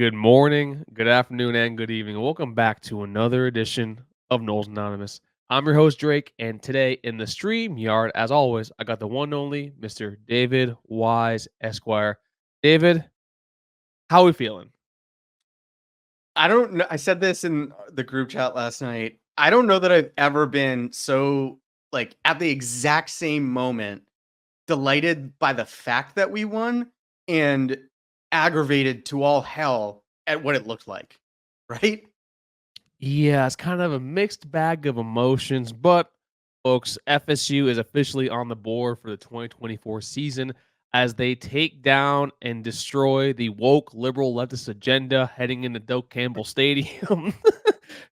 Good morning, good afternoon, and good evening. Welcome back to another edition of Noles Anonymous. I'm your host, Drake, and today in the stream yard, as always, I got the one and only Mr. David Wise Esquire. David, how are we feeling? I don't know. I said this in the group chat last night. I don't know that I've ever been so at the exact same moment delighted by the fact that we won and aggravated to all hell at what it looked like. Right? Yeah, it's kind of a mixed bag of emotions, but folks, FSU is officially on the board for the 2024 season as they take down and destroy the woke liberal leftist agenda heading into Doak Campbell Stadium.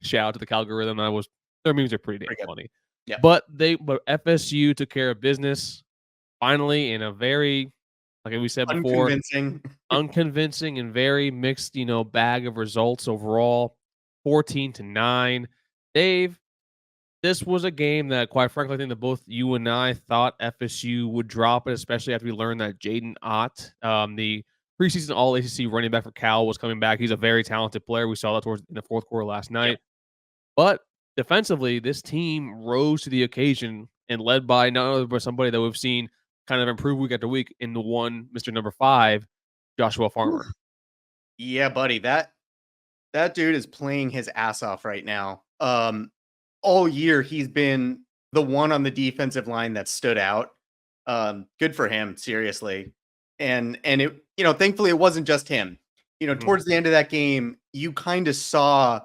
Shout out to the Calgorithm. Their memes are pretty damn Pretty good. funny. Yeah. But FSU took care of business finally in a very, like we said before, Unconvincing. unconvincing and very mixed, bag of results overall. 14-9. Dave, this was a game that, quite frankly, I think that both you and I thought FSU would drop it, especially after we learned that Jaden Ott, the preseason All ACC running back for Cal, was coming back. He's a very talented player. We saw that towards in the fourth quarter last Yep. night. But defensively, this team rose to the occasion and led by none other but somebody that we've seen kind of improve week after week in the one Mr. Number 5, Joshua Farmer. Yeah, buddy. That dude is playing his ass off right now. All year he's been the one on the defensive line that stood out. Good for him, seriously. And it, thankfully it wasn't just him. Mhm. Towards the end of that game, you kind of saw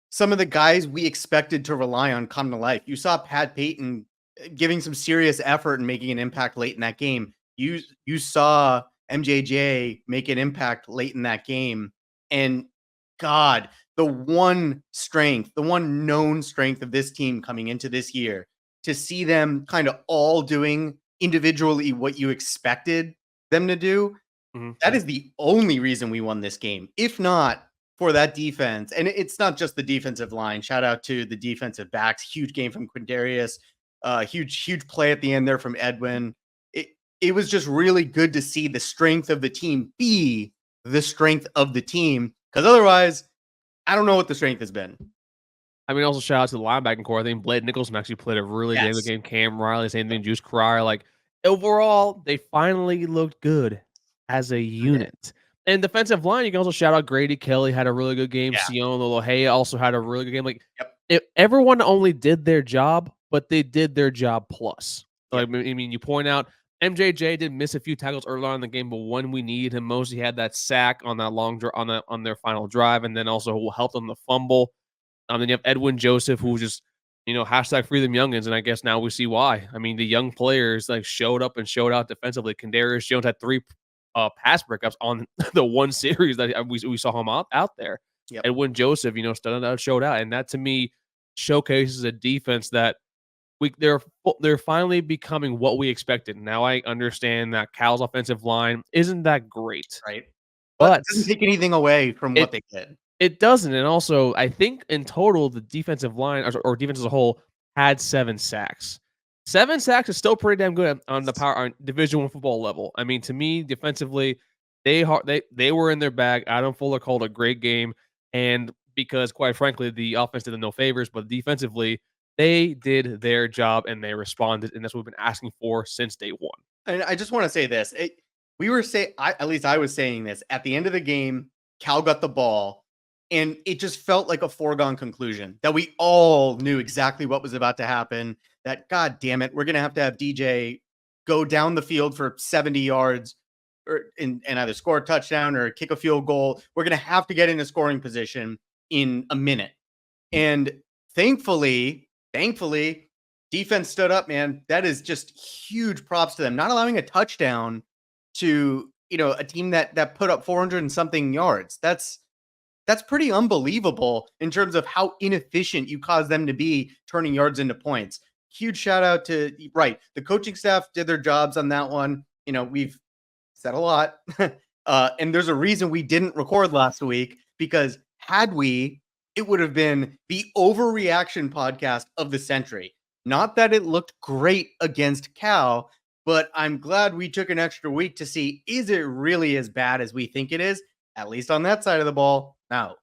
some of the guys we expected to rely on come to life. You saw Pat Payton giving some serious effort and making an impact late in that game. You saw MJJ make an impact late in that game. And God, the one strength, the one known strength of this team coming into this year, to see them kind of all doing individually what you expected them to do, Mhm. that is the only reason we won this game. If not for that defense, and it's not just the defensive line. Shout out to the defensive backs. Huge game from Quindarrius. Huge play at the end there from Edwin. It was just really good to see the strength of the team be the strength of the team. Because otherwise, I don't know what the strength has been. I mean, also shout out to the linebacking core. I think Blade Nicholson actually played a really damn good Yes. game. Cam Riley, same thing, Juice Crier. Like, overall, they finally looked good as a Sure did. unit. And defensive line, you can also shout out Grady Kelly, had a really good game. Yeah. Sion Lolohea also had a really good game. Like, Yep. everyone only did their job, but they did their job plus. Like, Yep. I mean, you point out MJJ did miss a few tackles early on in the game, but when we needed him most, he had that sack on that long on their final drive, and then also helped on the fumble. Then you have Edwin Joseph, who was just, hashtag free them youngins, and I guess now we see why. I mean, the young players like showed up and showed out defensively. Quindarrius Jones had 3 pass breakups on the one series that we saw him out there. Yep. Edwin Joseph, stood out, showed out, and that to me showcases a defense that they're finally becoming what we expected. Now I understand that Cal's offensive line isn't that great, Right. But it but doesn't take anything away from what it they did. it doesn't, and also, I think in total, the defensive line or defense as a whole had 7 sacks. 7 sacks is still pretty damn good on the power on Division I football level. I mean, to me, defensively, they were in their bag. Adam Fuller called a great game, and because, quite frankly, the offense did them no favors, but defensively, they did their job and they responded, and that's what we've been asking for since day one. And I just want to say this. At least I was saying this at the end of the game, Cal got the ball and it just felt like a foregone conclusion that we all knew exactly what was about to happen. That, God damn it, we're going to have DJ go down the field for 70 yards and either score a touchdown or kick a field goal. We're going to have to get in a scoring position in a minute. And thankfully, defense stood up, man. That is just huge props to them. Not allowing a touchdown to, a team that put up 400 and something yards. That's pretty unbelievable in terms of how inefficient you cause them to be turning yards into points. Huge shout out to the coaching staff did their jobs on that one. We've said a lot. And there's a reason we didn't record last week, because had we, it would have been the overreaction podcast of the century. Not that it looked great against Cal, but I'm glad we took an extra week to see, is it really as bad as we think it is? At least on that side of the ball, no.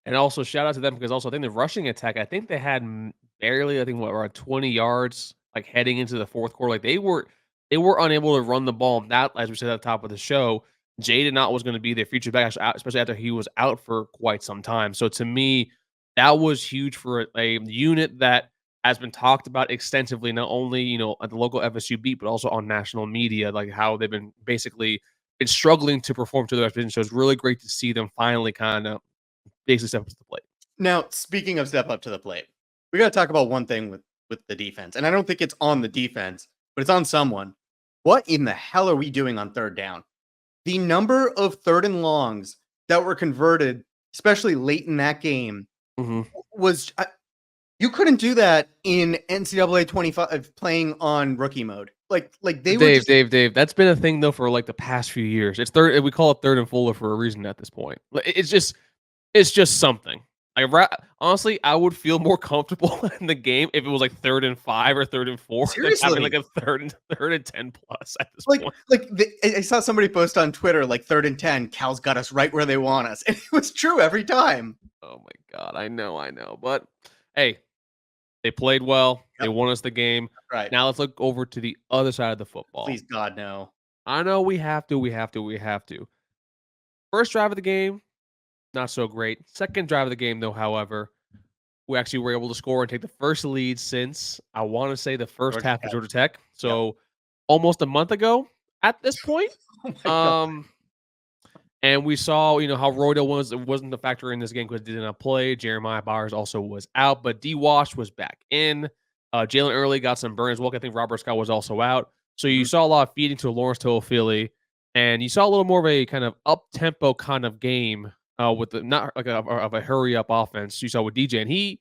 And also shout out to them because also I think the rushing attack, I think they had barely, I think what, around 20 yards like heading into the fourth quarter. Like they were unable to run the ball. That, as we said at the top of the show, Jay did not was going to be their future back, especially after he was out for quite some time. So to me, that was huge for a unit that has been talked about extensively, not only at the local FSU beat, but also on national media, like how they've been basically been struggling to perform to their expectations. So it's really great to see them finally kind of basically step up to the plate. Now, speaking of step up to the plate, we got to talk about one thing with the defense, and I don't think it's on the defense, but it's on someone. What in the hell are we doing on third down? The number of third and longs that were converted, especially late in that game, was you couldn't do that in NCAA 25 playing on rookie mode. Like they were just, Dave. That's been a thing though for like the past few years. It's third. We call it third and fuller for a reason at this point. It's just something. Like honestly, I would feel more comfortable in the game if it was like 3rd and 5 or 3rd and 4 than having like a third and 10 plus at this point. I saw somebody post on Twitter like 3rd and 10. Cal's got us right where they want us, and it was true every time. Oh my god, I know, but hey, they played well. Yep. They won us the game. Right now, let's look over to the other side of the football. Please, God, no. I know we have to. First drive of the game, not so great. Second drive of the game, though, however, we actually were able to score and take the first lead since, I want to say, the first half of Georgia Tech. So almost a month ago at this point. And we saw, how Roydell wasn't a factor in this game because he did not play. Jeremiah Byers also was out, but D. Wash was back in. Jalen Early got some burn as well. I think Robert Scott was also out. So you saw a lot of feeding to Lawrence Toafili, and you saw a little more of a kind of up-tempo kind of game with not like of a hurry-up offense you saw with DJ. And he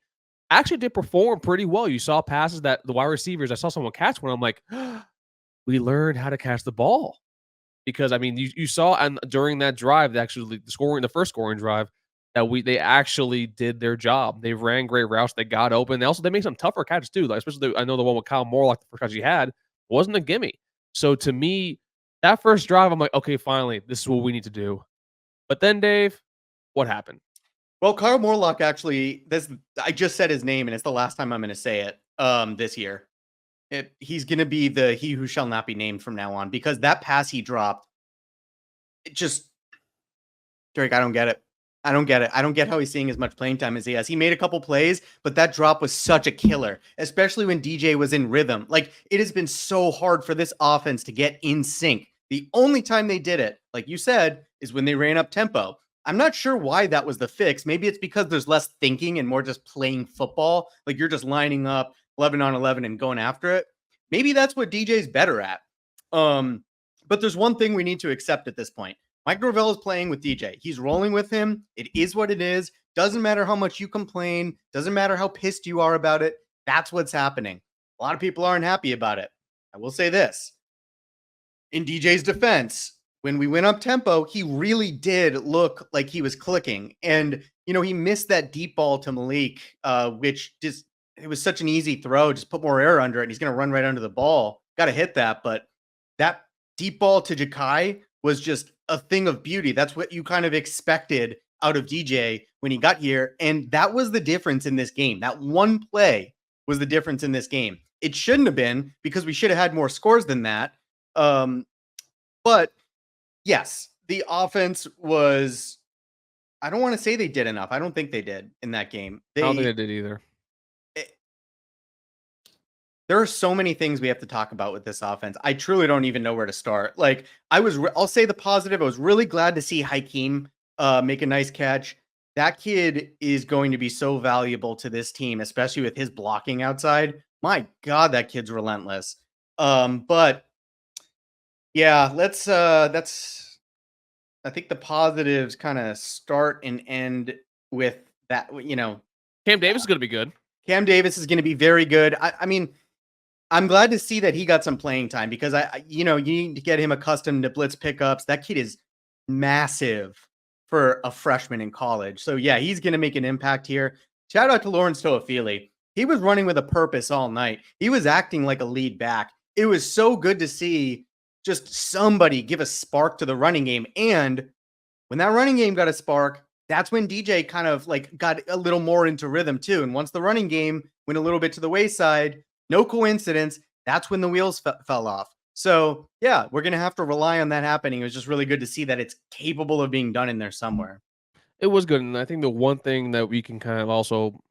actually did perform pretty well. You saw passes that the wide receivers, I saw someone catch one. I'm like, we learned how to catch the ball. Because I mean, you saw and during that drive, the first scoring drive, that they actually did their job. They ran great routes. They got open. They made some tougher catches too. Like especially I know the one with Kyle Morlock, the first catch he had wasn't a gimme. So to me, that first drive, I'm like, okay, finally, this is what we need to do. But then, Dave, what happened? Well, Kyle Morlock actually, I just said his name, and it's the last time I'm going to say it this year. He's going to be the he who shall not be named from now on, because that pass he dropped, Drake, I don't get it. I don't get how he's seeing as much playing time as he has. He made a couple plays, but that drop was such a killer, especially when DJ was in rhythm. Like, it has been so hard for this offense to get in sync. The only time they did it, like you said, is when they ran up tempo. I'm not sure why that was the fix. Maybe it's because there's less thinking and more just playing football. Like, you're just lining up 11 on 11 and going after it. Maybe that's what DJ's better at. But there's one thing we need to accept at this point. Mike Norvell is playing with DJ. He's rolling with him. It is what it is. Doesn't matter how much you complain. Doesn't matter how pissed you are about it. That's what's happening. A lot of people aren't happy about it. I will say this. In DJ's defense, when we went up tempo, he really did look like he was clicking. And, he missed that deep ball to Malik, which just, it was such an easy throw. Just put more air under it, and he's going to run right under the ball. Got to hit that. But that deep ball to Ja'Kai was just a thing of beauty. That's what you kind of expected out of DJ when he got here. And that was the difference in this game. That one play was the difference in this game. It shouldn't have been, because we should have had more scores than that. But yes, the offense was, I don't want to say they did enough. I don't think they did in that game. I don't think they did either. There are so many things we have to talk about with this offense. I truly don't even know where to start. Like, I'll say the positive. I was really glad to see Hakeem make a nice catch. That kid is going to be so valuable to this team, especially with his blocking outside. My God, that kid's relentless. But yeah, that's I think the positives kind of start and end with that. Kam Davis is going to be good. Kam Davis is going to be very good. I mean, I'm glad to see that he got some playing time, because you need to get him accustomed to blitz pickups. That kid is massive for a freshman in college. So yeah, he's going to make an impact here. Shout out to Lawrence Toafili. He was running with a purpose all night. He was acting like a lead back. It was so good to see just somebody give a spark to the running game. And When that running game got a spark, that's when DJ kind of like got a little more into rhythm too. And once the running game went a little bit to the wayside, no coincidence, that's when the wheels fell off. So yeah, we're going to have to rely on that happening. It was just really good to see that it's capable of being done in there somewhere. It was good, and I think the one thing that we can kind of also,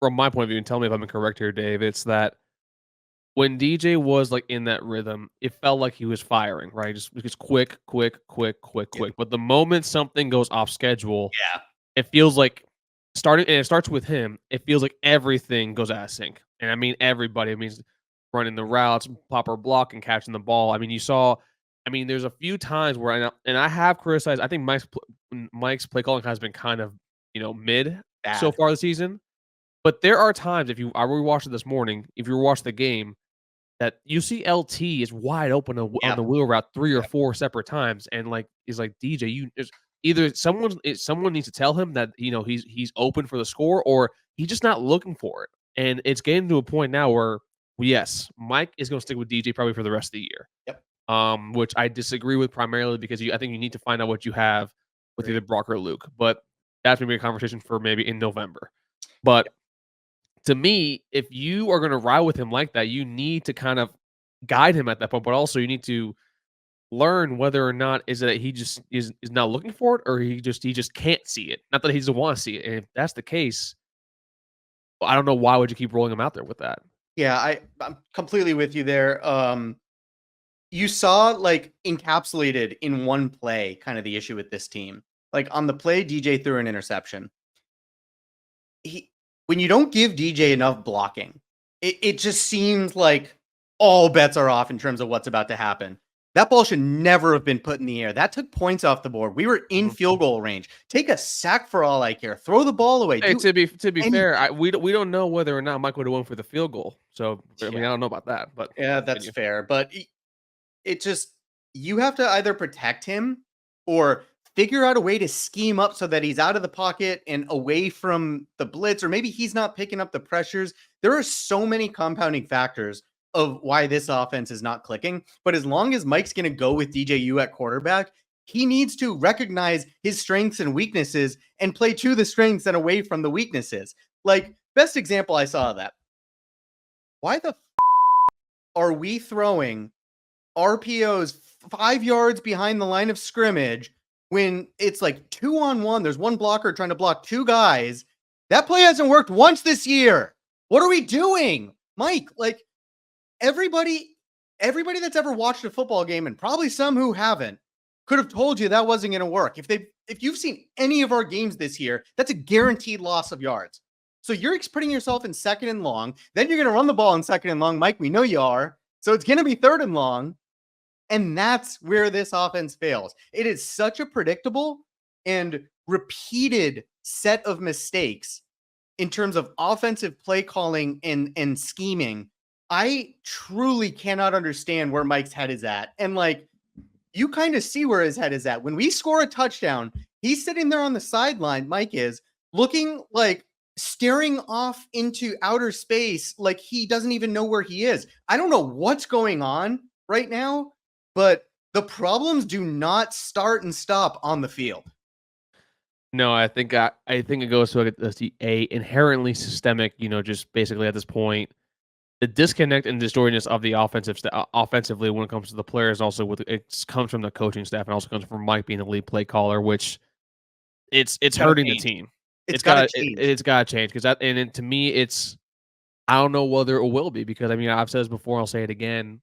from my point of view, and tell me if I'm incorrect here, Dave, it's that when DJ was like in that rhythm, it felt like he was firing, right? Just quick, quick, quick, quick, Yep. quick. But the moment something goes off schedule, Yeah. it feels like starting, and it starts with him. It feels like everything goes out of sync, and I mean everybody. It means running the routes, proper block, and catching the ball. I mean, you saw. I mean, there's a few times where I have criticized. I think Mike's play calling has been kind of mid so Bad. far this season. But there are times if you I rewatched it this morning. If you watched the game, that you see LT is wide open on the Yep. wheel route 3 or Yep. 4 separate times, and, like, he's like, "DJ, you just either someone needs to tell him that, he's open for the score, or he's just not looking for it." And it's getting to a point now where, yes, Mike is gonna stick with DJ probably for the rest of the year, Yep. which I disagree with primarily because I think you need to find out what you have with Great. either Brock or Luke, but that's gonna be a conversation for maybe in November. But to me, if you are going to ride with him like that, you need to kind of guide him at that point, but also you need to learn whether or not is it that he just is not looking for it, or he just can't see it. Not that he doesn't want to see it. And if that's the case, well, I don't know why would you keep rolling him out there with that. Yeah, I'm completely with you there. You saw like encapsulated in one play kind of the issue with this team. Like on the play, DJ threw an interception. When you don't give DJ enough blocking, it just seems like all bets are off in terms of what's about to happen. That ball should never have been put in the air. That took points off the board. We were in Mhm. field goal range. Take a sack for all I care. Throw the ball away. Hey, Do to be anything. fair, we don't know whether or not Mike would have won for the field goal. So I mean, Yeah, I don't know about that, but yeah, that's continue. fair. But it just you have to either protect him or figure out a way to scheme up so that he's out of the pocket and away from the blitz, or maybe he's not picking up the pressures. There are so many compounding factors of why this offense is not clicking. But as long as Mike's going to go with DJU at quarterback, he needs to recognize his strengths and weaknesses and play to the strengths and away from the weaknesses. Like, best example I saw of that. Why the are we throwing RPOs 5 yards behind the line of scrimmage when it's like 2-on-1? There's one blocker trying to block two guys. That play hasn't worked once this year. What are we doing? Mike, like everybody that's ever watched a football game, and probably some who haven't, could have told you that wasn't going to work. If you've seen any of our games this year, that's a guaranteed loss of yards. So you're putting yourself in second and long. Then you're going to run the ball in second and long. Mike, we know you are. So it's going to be third and long. And that's where this offense fails. It is such a predictable and repeated set of mistakes in terms of offensive play calling and scheming. I truly cannot understand where Mike's head is at. And like, you kind of see where his head is at. When we score a touchdown, he's sitting there on the sideline, Mike is, looking like staring off into outer space like he doesn't even know where he is. I don't know what's going on right now, but the problems do not start and stop on the field. No, I think it goes to a inherently systemic, just basically at this point, the disconnect and disjointedness of the offensively when it comes to the players, also it comes from the coaching staff and also comes from Mike being the lead play caller, which it's Gotta hurting the change. team. It's got to It, change. it's got to change because to me it's I don't know whether it will be because I mean I've said this before, I'll say it again.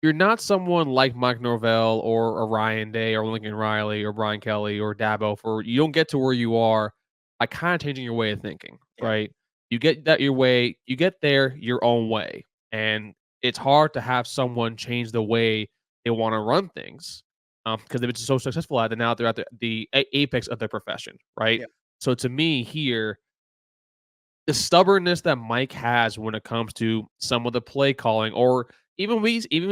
You're not someone like Mike Norvell or Ryan Day or Lincoln Riley or Brian Kelly or Dabo for you don't get to where you are by kind of changing your way of thinking, Yeah. right? You get that your way, you get there your own way. And it's hard to have someone change the way they want to run things because they've been so successful at it. Now they're at the apex of their profession, right? Yeah. So to me here, the stubbornness that Mike has when it comes to some of the play calling, or even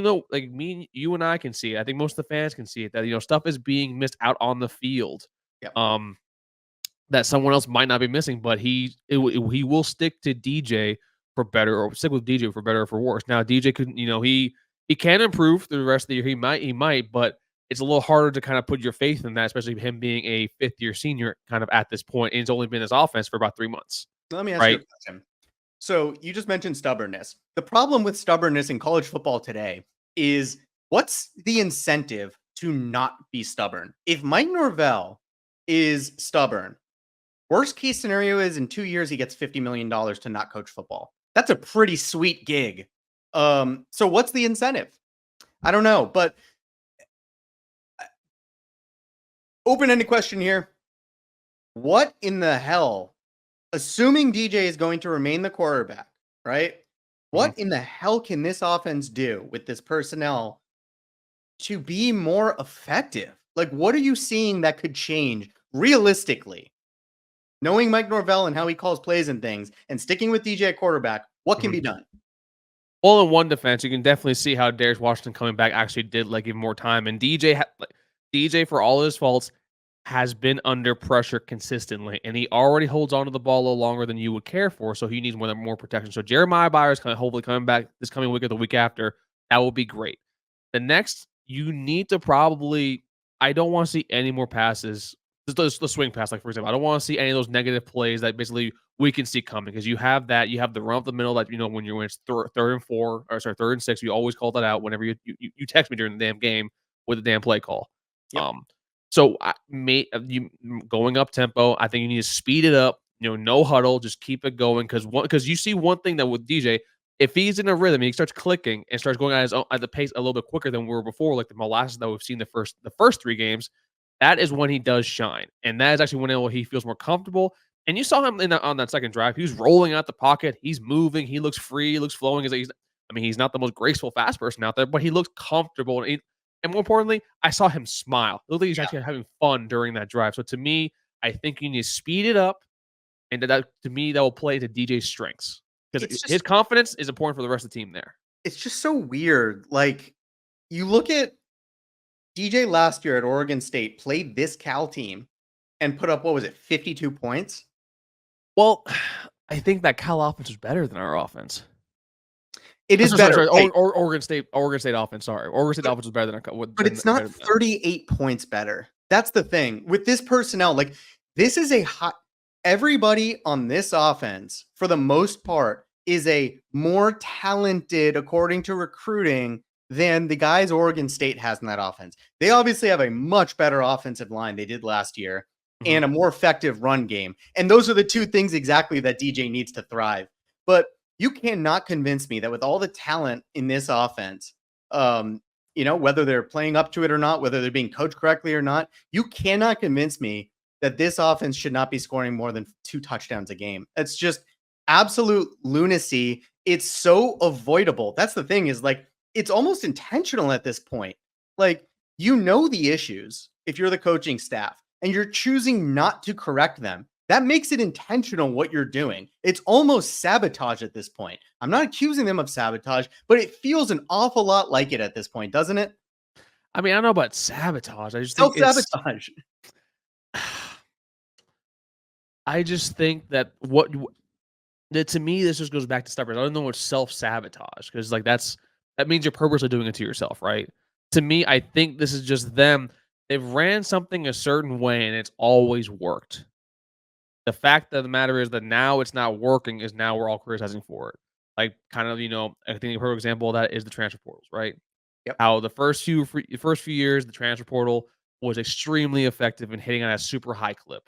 though like you and I can see it, I think most of the fans can see it that stuff is being missed out on the field. Yeah. That someone else might not be missing, but he will stick to DJ for better, or stick with DJ for better or for worse. Now DJ could he can improve through the rest of the year. He might, but it's a little harder to kind of put your faith in that, especially him being a fifth-year senior kind of at this point, and he's only been in his offense for about 3 months. Let me ask you a Right? question. So you just mentioned stubbornness. The problem with stubbornness in college football today is what's the incentive to not be stubborn? If Mike Norvell is stubborn, worst case scenario is in 2 years he gets $50 million to not coach football. That's a pretty sweet gig. So what's the incentive? I don't know, but open-ended question here. What in the hell, assuming DJ is going to remain the quarterback, right? What in the hell can this offense do with this personnel to be more effective? Like, what are you seeing that could change realistically? Knowing Mike Norvell and how he calls plays and things and sticking with DJ at quarterback, what can be done? Well, in one defense, you can definitely see how Darius Washington coming back actually did like give more time. And DJ, for all his faults, has been under pressure consistently, and he already holds on to the ball a little longer than you would care for, so he needs more protection. So Jeremiah Byers kind of hopefully coming back this coming week or the week after. That will be great. The next, you need to probably. I don't want to see any more passes. The swing pass, like for example, I don't want to see any of those negative plays that basically we can see coming because you have that. You have the run up the middle that when you're when it's third and 4, or sorry, 3rd and 6. You always call that out whenever you text me during the damn game with a damn play call. Yep. So you going up tempo, I think you need to speed it up. No huddle, just keep it going because you see one thing that with DJ, if he's in a rhythm and he starts clicking and starts going at the pace a little bit quicker than we were before, like the molasses that we've seen the first 3 games, that is when he does shine, and that is actually when he feels more comfortable. And you saw him on that second drive. He was rolling out the pocket. He's moving. He looks free. He looks flowing. He's not the most graceful fast person out there, but he looks comfortable. And more importantly, I saw him smile. It looked like he's actually having fun during that drive. So to me, I think you need to speed it up. And that to me, that will play to DJ's strengths. Because his confidence is important for the rest of the team there. It's just so weird. Like, you look at DJ last year at Oregon State, played this Cal team and put up, 52 points? Well, I think that Cal offense was better than our offense. It is better. Sorry. Oregon State offense. Sorry, Oregon State offense was better than our. But it's not 38 points better. That's the thing with this personnel. Like, this is a hot. Everybody on this offense, for the most part, is a more talented, according to recruiting, than the guys Oregon State has in that offense. They obviously have a much better offensive line they did last year and a more effective run game. And those are the 2 things exactly that DJ needs to thrive. But you cannot convince me that with all the talent in this offense, whether they're playing up to it or not, whether they're being coached correctly or not, you cannot convince me that this offense should not be scoring more than 2 touchdowns a game. It's just absolute lunacy. It's so avoidable. That's the thing is, like, it's almost intentional at this point. Like, the issues if you're the coaching staff and you're choosing not to correct them. That makes it intentional what you're doing. It's almost sabotage at this point. I'm not accusing them of sabotage, but it feels an awful lot like it at this point, doesn't it? I mean, I don't know about sabotage. I just think self-sabotage. I just think that to me, this just goes back to stubbornness. I don't know what self-sabotage, because like that means you're purposely doing it to yourself, right? To me, I think this is just them. They've ran something a certain way and it's always worked. The fact of the matter is that now it's not working is now we're all criticizing for it. Like, kind of, I think a perfect example of that is the transfer portals, right? Yep. How the first few years, the transfer portal was extremely effective in hitting on a super high clip.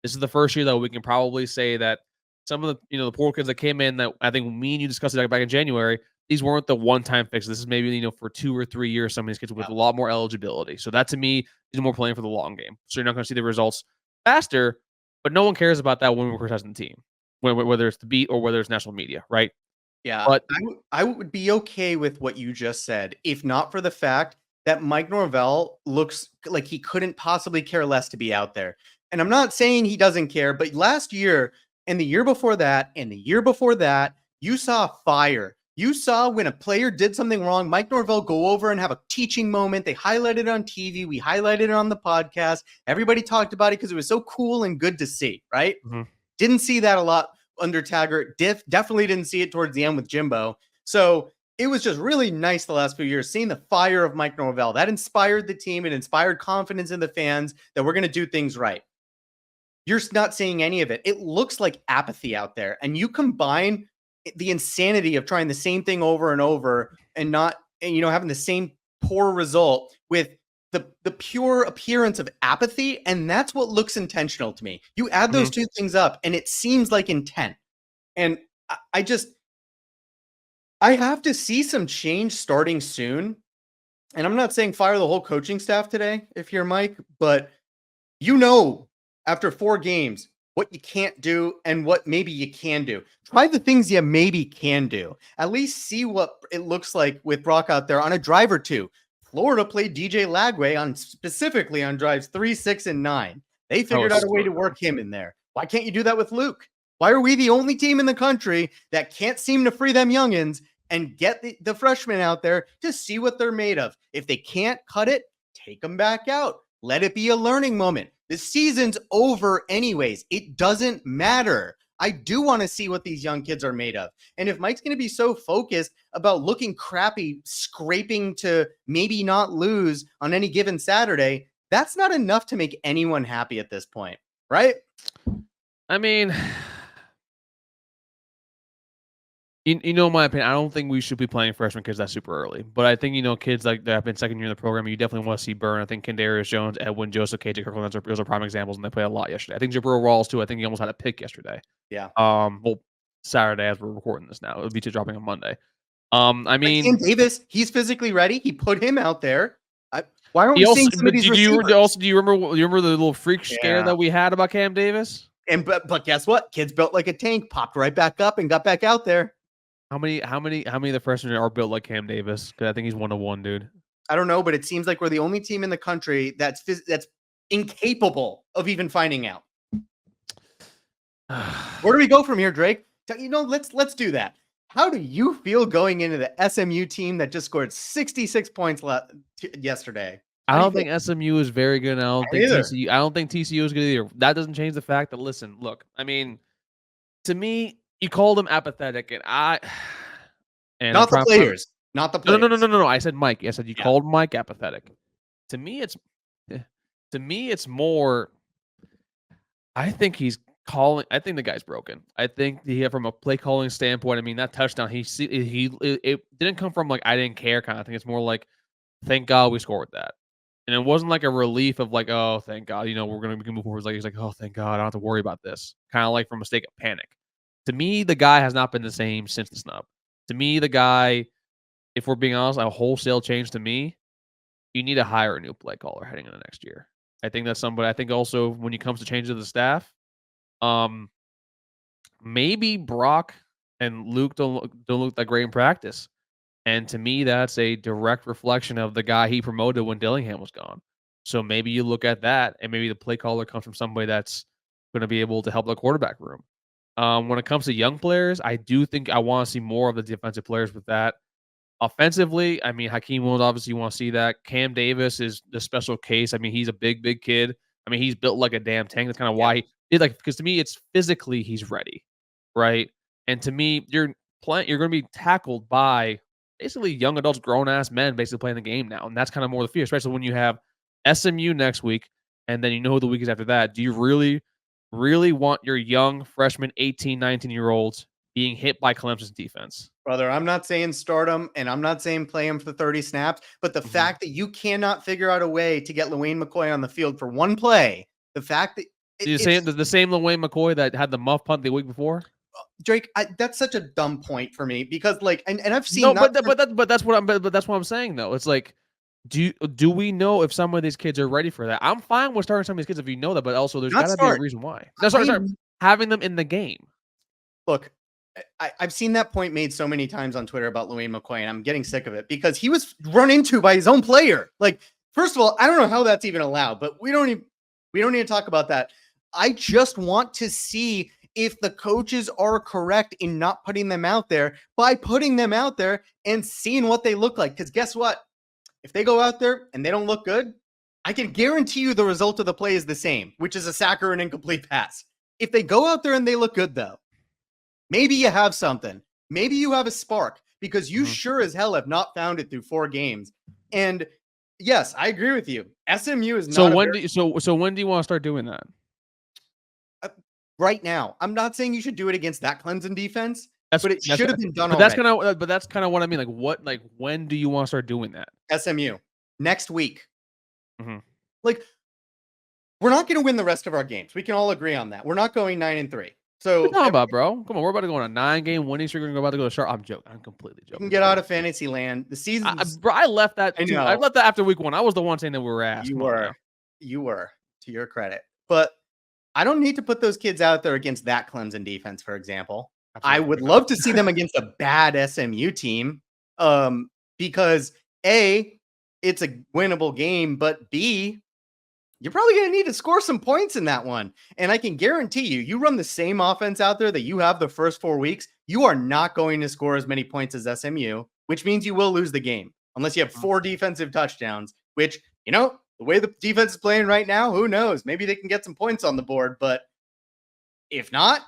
This is the first year, though, we can probably say that some of the the portal kids that came in that I think me and you discussed it back in January, these weren't the one-time fixes. This is maybe for 2 or 3 years, some of these kids with a lot more eligibility. So that to me is more playing for the long game. So you're not going to see the results faster, but no one cares about that when we're criticizing the team, whether it's the beat or whether it's national media, right? Yeah, but I would be okay with what you just said, if not for the fact that Mike Norvell looks like he couldn't possibly care less to be out there. And I'm not saying he doesn't care, but last year and the year before that and the year before that, you saw fire. You saw when a player did something wrong, Mike Norvell go over and have a teaching moment. They highlighted it on TV. We highlighted it on the podcast. Everybody talked about it because it was so cool and good to see, right? Mm-hmm. Didn't see that a lot under Taggart. Definitely didn't see it towards the end with Jimbo. So it was just really nice the last few years seeing the fire of Mike Norvell. That inspired the team. It inspired confidence in the fans that we're going to do things right. You're not seeing any of it. It looks like apathy out there. And you combine the insanity of trying the same thing over and over and not, and, having the same poor result with the pure appearance of apathy. And that's what looks intentional to me. You add those two things up and it seems like intent. And I have to see some change starting soon. And I'm not saying fire the whole coaching staff today, if you're Mike, but after 4 games, what you can't do and what maybe you can do. Try the things you maybe can do. At least see what it looks like with Brock out there on a drive or two. Florida played DJ Lagway specifically on drives 3, 6, and 9. They figured out a way to work him in there. Why can't you do that with Luke? Why are we the only team in the country that can't seem to free them youngins and get the freshmen out there to see what they're made of? If they can't cut it, take them back out. Let it be a learning moment. The season's over anyways. It doesn't matter. I do want to see what these young kids are made of. And if Mike's going to be so focused about looking crappy, scraping to maybe not lose on any given Saturday, that's not enough to make anyone happy at this point, right? I mean, my opinion, I don't think we should be playing freshman kids that super early. But I think, kids like that have been second year in the program, you definitely want to see burn. I think Quindarrius Jones, Edwin Joseph, KJ Kirkland, those are prime examples, and they played a lot yesterday. I think Jabril Rawls, too. I think he almost had a pick yesterday. Yeah. Well, Saturday as we're recording this now. It would be dropping on Monday. I mean, Kam Davis, he's physically ready. He put him out there. Why aren't we seeing some of these receivers? Do you remember the little freak scare that we had about Kam Davis? But guess what? Kids built like a tank, popped right back up, and got back out there. How many of the freshmen are built like Kam Davis? Because I think he's 1-1, dude. I don't know, but it seems like we're the only team in the country that's incapable of even finding out. Where do we go from here, Drake? Let's do that. How do you feel going into the SMU team that just scored 66 points yesterday? I don't think SMU is very good. I don't think TCU is good either. That doesn't change the fact that, listen, look, I mean, to me, you called them apathetic, and not the players. No. I said Mike. I said you called Mike apathetic. To me, it's more. I think he's calling. I think the guy's broken. I think from a play calling standpoint. I mean, that touchdown, it didn't come from like I didn't care kind of thing. It's more like, thank God we scored that. And it wasn't like a relief of like, oh, thank God, we're going to move forward. He's like, oh, thank God, I don't have to worry about this. Kind of like from a state of panic. To me, the guy has not been the same since the snub. To me, the guy, if we're being honest, a wholesale change to me, you need to hire a new play caller heading into next year. I think that's somebody. I think also when it comes to changes of the staff, maybe Brock and Luke don't look that great in practice. And to me, that's a direct reflection of the guy he promoted when Dillingham was gone. So maybe you look at that, and maybe the play caller comes from somebody that's going to be able to help the quarterback room. When it comes to young players, I do think I want to see more of the defensive players with that. Offensively, I mean, Hakeem Williams, obviously you want to see that. Kam Davis is the special case. I mean, he's a big kid. I mean, he's built like a damn tank. That's kind of why because to me, it's physically he's ready, right? And to me, you're going to be tackled by basically young adults, grown-ass men basically playing the game now. And that's kind of more the fear, especially when you have SMU next week, and then who the week is after that. Do you really, really want your young freshman 18, 19-year-olds being hit by Clemson's defense? Brother, I'm not saying start him, and I'm not saying play him for 30 snaps, but the fact that you cannot figure out a way to get LaWayne McCoy on the field for one play, the fact that... the same LaWayne McCoy that had the muff punt the week before? Drake, that's such a dumb point for me because and I've seen but that's what I'm saying though. It's like, do we know if some of these kids are ready for that? I'm fine with starting some of these kids if you know that, but also there's got to be a reason why. Start having them in the game. Look, I've seen that point made so many times on Twitter about LaWayne McCoy, and I'm getting sick of it because he was run into by his own player. Like, first of all, I don't know how that's even allowed, but we don't need to talk about that. I just want to see if the coaches are correct in not putting them out there by putting them out there and seeing what they look like. Because guess what? If they go out there and they don't look good, I can guarantee you the result of the play is the same, which is a sack or an incomplete pass. If they go out there and they look good, though, maybe you have something. Maybe you have a spark. because you sure as hell have not found it through 4 games. And yes, I agree with you. SMU is not So when do you, so when do you want to start doing that? Right now. I'm not saying you should do it against that Clemson defense, but it should have been done but already. that's kind of what I mean. Like when do you want to start doing that? SMU next week. Mm-hmm. Like, we're not going to win the rest of our games. We can all agree on that. We're not going 9-3. So what are you talking about, bro? Come on, we're about to go on a 9-game winning streak. We're about to go to sharp. I'm joking. I'm completely joking. You can get out of fantasy land. The season, bro, I left that. I left that after week 1. I was the one saying that we were ass. You were, to your credit. But I don't need to put those kids out there against that Clemson defense, for example. Absolutely. I would love to see them against a bad SMU team, because A, it's a winnable game, but B, you're probably going to need to score some points in that one. And I can guarantee you run the same offense out there that you have the first 4 weeks, you are not going to score as many points as SMU, which means you will lose the game unless you have 4 defensive touchdowns, which, the way the defense is playing right now, who knows? Maybe they can get some points on the board, but if not,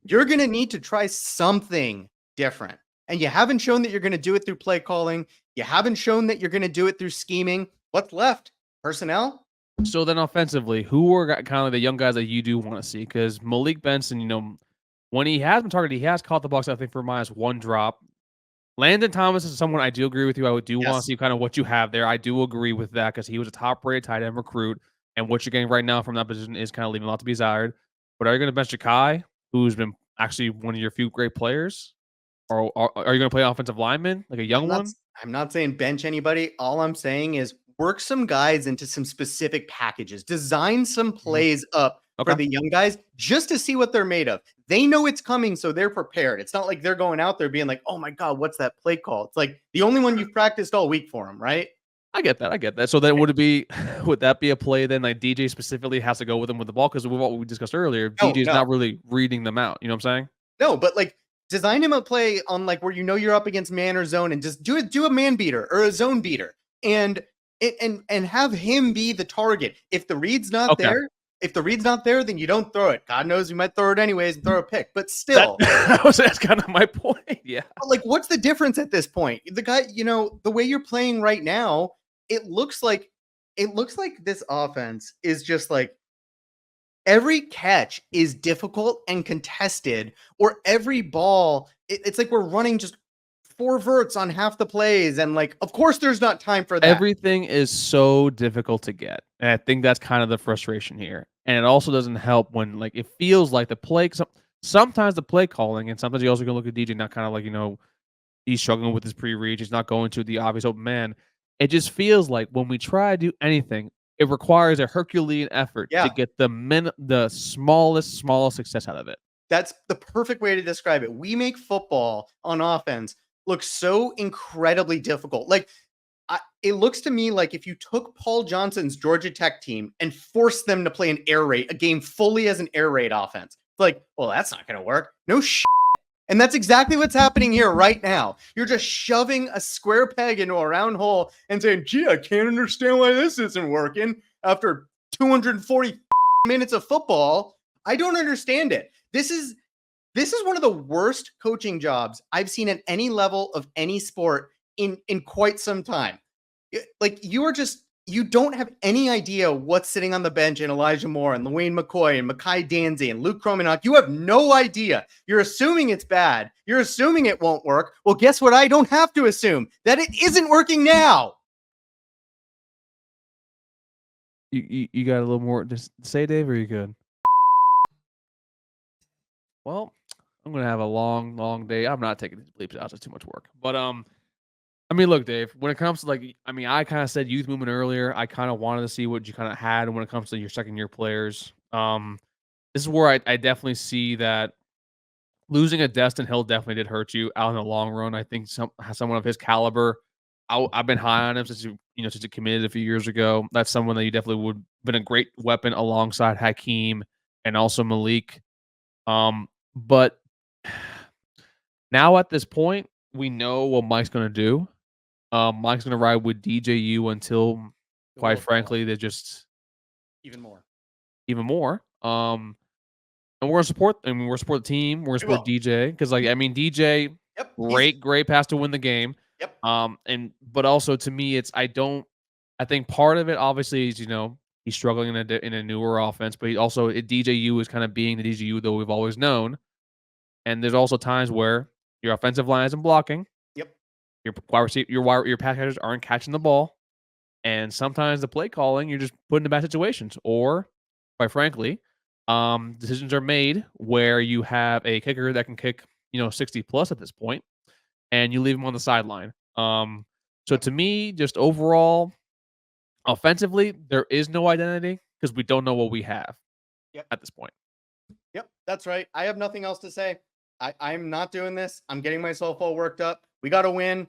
you're going to need to try something different. And you haven't shown that you're going to do it through play calling. You haven't shown that you're going to do it through scheming. What's left? Personnel? So then offensively, who are kind of the young guys that you do want to see? Because Malik Benson, when he has been targeted, he has caught the Bucs, I think, for -1 drop. Landon Thomas is someone I do agree with you. I do want to see kind of what you have there. I do agree with that because he was a top-rated tight end recruit, and what you're getting right now from that position is kind of leaving a lot to be desired. But are you going to bench Ja'Kai, who's been actually one of your few great players? Or are you going to play offensive lineman, like a young one? I'm not saying bench anybody. All I'm saying is work some guys into some specific packages. Design some plays up for the young guys just to see what they're made of. They know it's coming, so they're prepared. It's not like they're going out there being like, oh my God, what's that play call? It's like the only one you've practiced all week for them, right? I get that. So then would that be a play then, like DJ specifically has to go with him with the ball? Because what we discussed earlier, DJ's not really reading them out. You know what I'm saying? No, but like design him a play on like where you're up against man or zone and just do a man beater or a zone beater and have him be the target. If the read's not there, then you don't throw it. God knows you might throw it anyways and throw a pick, but still. That's kind of my point. Yeah. Like, what's the difference at this point? The guy, the way you're playing right now, it looks like this offense is just like every catch is difficult and contested, or every ball, it's like we're running just 4 verts on half the plays. And like, of course there's not time for that. Everything is so difficult to get. And I think that's kind of the frustration here. And it also doesn't help when like, it feels like the play, sometimes the play calling, and sometimes you also can look at DJ, not kind of like, he's struggling with his pre-reach. He's not going to the obvious open man. It just feels like when we try to do anything, it requires a Herculean effort to get the smallest success out of it. That's the perfect way to describe it. We make football on offense look so incredibly difficult. Like, it looks to me like if you took Paul Johnson's Georgia Tech team and forced them to play a game fully as an air raid offense, it's like, well, that's not going to work. No shit. And that's exactly what's happening here right now. You're just shoving a square peg into a round hole and saying, gee, I can't understand why this isn't working after 240 minutes of football. I don't understand it. This is one of the worst coaching jobs I've seen at any level of any sport in quite some time. Like, you don't have any idea what's sitting on the bench in Elijah Moore and Lewayne McCoy and Mekhi Danzy and Luke Kromenhoek. You have no idea. You're assuming it's bad. You're assuming it won't work. Well, guess what? I don't have to assume that it isn't working now. You got a little more to say, Dave, or are you good? Well, I'm going to have a long, long day. I'm not taking these bleeps out. It's too much work. But, I mean, look, Dave, when it comes to I kind of said youth movement earlier. I kind of wanted to see what you kind of had when it comes to your second-year players. This is where I definitely see that losing a Destin Hill definitely did hurt you out in the long run. I think someone of his caliber, I've been high on him since he committed a few years ago. That's someone that you definitely would have been a great weapon alongside Hakeem and also Malik. But now at this point, we know what Mike's going to do. Mike's going to ride with DJU until, quite frankly, they're just even more. And we're going to support. I mean, we're going to support the team. We're going to support DJ because, DJ, Yep. Great pass to win the game. Yep. But also to me, I think part of it obviously is, he's struggling in a newer offense, but he also DJU is kind of being the DJU that we've always known. And there's also times where your offensive line isn't blocking. Yep. Your pass catchers aren't catching the ball. And sometimes the play calling, you're just put into bad situations. Or, quite frankly, decisions are made where you have a kicker that can kick, 60 plus at this point, and you leave him on the sideline. So to me, just overall, offensively, there is no identity because we don't know what we have Yep. at this point. Yep. That's right. I have nothing else to say. I'm not doing this. I'm getting myself all worked up. We got to win.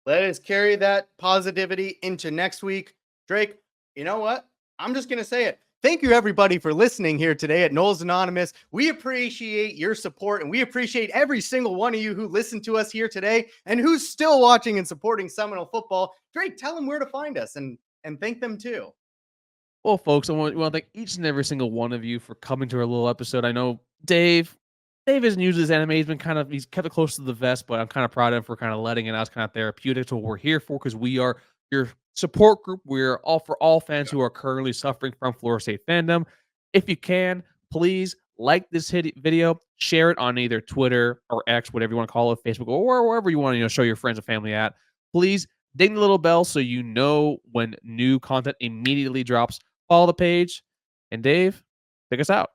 Let us carry that positivity into next week. Drake, you know what? I'm just going to say it. Thank you, everybody, for listening here today at Noles Anonymous. We appreciate your support, and we appreciate every single one of you who listened to us here today and who's still watching and supporting Seminole football. Drake, tell them where to find us and thank them too. Well, folks, I want to thank each and every single one of you for coming to our little episode. I know Dave isn't usually this anime. He's kept it close to the vest, but I'm kind of proud of him for kind of letting it out. It's kind of therapeutic to what we're here for because we are your support group. We're all for all fans who are currently suffering from Florida State fandom. If you can, please like this video, share it on either Twitter or X, whatever you want to call it, Facebook, or wherever you want to show your friends and family at. Please ding the little bell so you know when new content immediately drops. Follow the page. And Dave, take us out.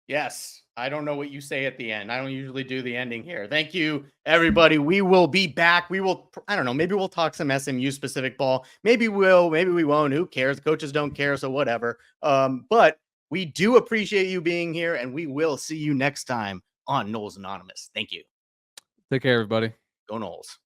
Yes. I don't know what you say at the end. I don't usually do the ending here. Thank you, everybody. We will be back. I don't know, maybe we'll talk some SMU specific ball. Maybe maybe we won't. Who cares? Coaches don't care, so whatever. But we do appreciate you being here, and we will see you next time on Noles Anonymous. Thank you. Take care, everybody. Go Noles.